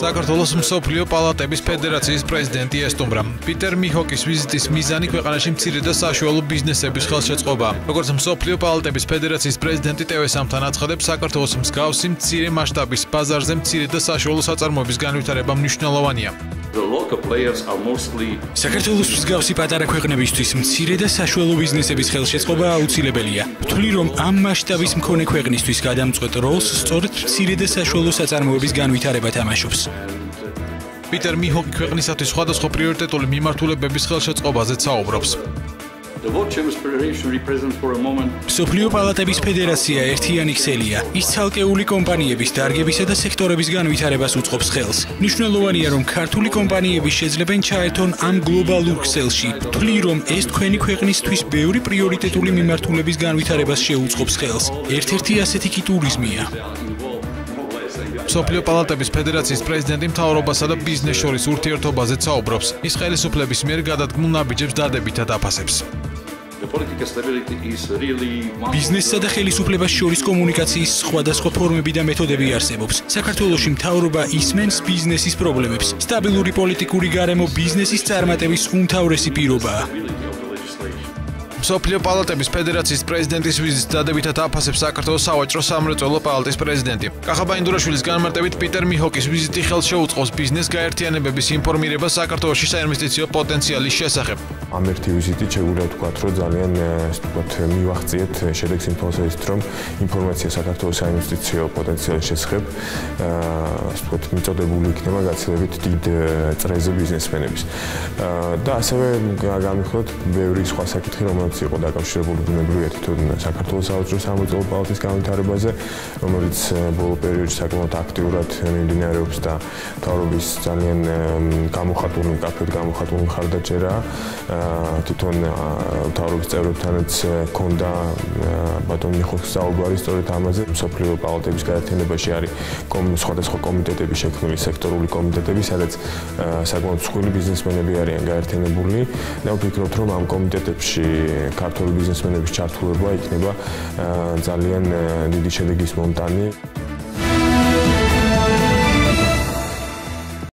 საქართველოს მსოფლიო პალატების ფედერაციის პრეზიდენტი ესტუმრა. პიტერ მიჰოკის ვიზიტის მიზანი ქვეყანაში მცირე და საშუალო ბიზნესების ხელშეწყობა. როგორც მსოფლიო პალატების ფედერაციის პრეზიდენტი ტევესამთან აცხადებს, საქართველოს მსგავსი მცირე მასშტაბის ბაზარზე მცირე და საშუალო საწარმოების განვითარება მნიშვნელოვანია. საქართველოს მსგავსი პატარა ქვეყნებისთვის მცირე და საშუალო ბიზნესების ხელშეწყობა აუცილებელია. ვთვლი, რომ ამ მასშტაბის მქონე ქვეყნისთვის გადამწყვეტ როლს სწორედ მცირე და საშუალო საწარმოების განვითარება თამაშობს. პიტერ მიჰოკი ქვეყნისათვის სხვადასხვა პრიორიტეტული მიმართულებების ხელშეწყობაზე საუბრობს. მსოფლიო პალატების ფედერაცია ერთიანი ქსელია. ის ცალკეული კომპანიების, დარგებისა და სექტორების განვითარებას უწყობს ხელს. მნიშვნელოვანია, რომ ქართული კომპანიები შეძლებენ ჩაერთონ ამ გლობალურ ქსელში. ვთვლი, რომ ეს თქვენი ქვეყნისთვის ბევრი პრიორიტეტული მიმართულების განვითარებას შეუწყობს ხელს. ერთ-ერთი ასეთი კი ტურიზმია. მსოფლიო პალატების ფედერაციის პრეზიდენტი მთავრობასა და ბიზნეს შორის ურთიერთობაზე საუბრობს. ის ხელისუფლების მიერ გადადგმულ ნაბიჯებს დადებითად აფასებს. ბიზნესსა და ხელისუფლებას შორის კომუნიკაციის სხვადასხვა ფორმები და მეთოდები არსებობს. საქართველოში მთავრობა ისმენს ბიზნესის პრობლემებს. სტაბილური პოლიტიკური გარემო ბიზნესის წარმატების უმთავრესი პირობაა. მსოფლიო პალატების ფედერაციის პრეზიდენტის ვიზიტს დადებითად აფასებს საქართველოს სავაჭრო სამრეწველო პალატის პრეზიდენტი. კახაბა ინდურაშვილის განმარტებით, პიტერ მიჰოკის ვიზიტი ხელს შეუწყობს ბიზნეს გაერთიანებების ინფორმირებას საქართველოში საინვესტიციო პოტენციალის შესახებ. ამ ერთი ვიზიტით შეგვიძლია ვთქვათ, რომ ძალიან მივახციეთ შედეგს იმ თვალსაზრისით, რომ ინფორმაცია საქართველოს საინვესტიციო პოტენციალის შესახებ მიწოდებული იქნება გაცილებით დიდ წრეზე ბიზნესმენების. და ასევე გამიხდოთ ბევრი სხვა საკითხი, რომელიც იყო დაკავშირებული ბუნებრივია თვითონ საქართველოს სავაჭრო სამრეწველო პალატის განვითარებაზე, რომელიც ბოლო პერიოდში საკმაოდ აქტიურად მიმდინარეობს და მთავრობის ძალიან გამოხატული, მკაფიოდ გამოხატული მხარდაჭერაა. თვითონ მთავრობის წევრებთანაც ჰქონდა ბატონ მიხოს საუბარი სწორედ ამაზე. მსოფლიო პალატების გაერთიანებაში არის სხვადასხვა კომიტეტები შექმნილი, სექტორული კომიტეტები, სადაც საკმაოდ მსხვილი ბიზნესმენები არიან გაერთიანებული და ვფიქრობთ, რომ ამ კომიტეტებში ქართული ბიზნესმენების ჩართულობა იქნება ძალიან დიდი შედეგის მომტანი.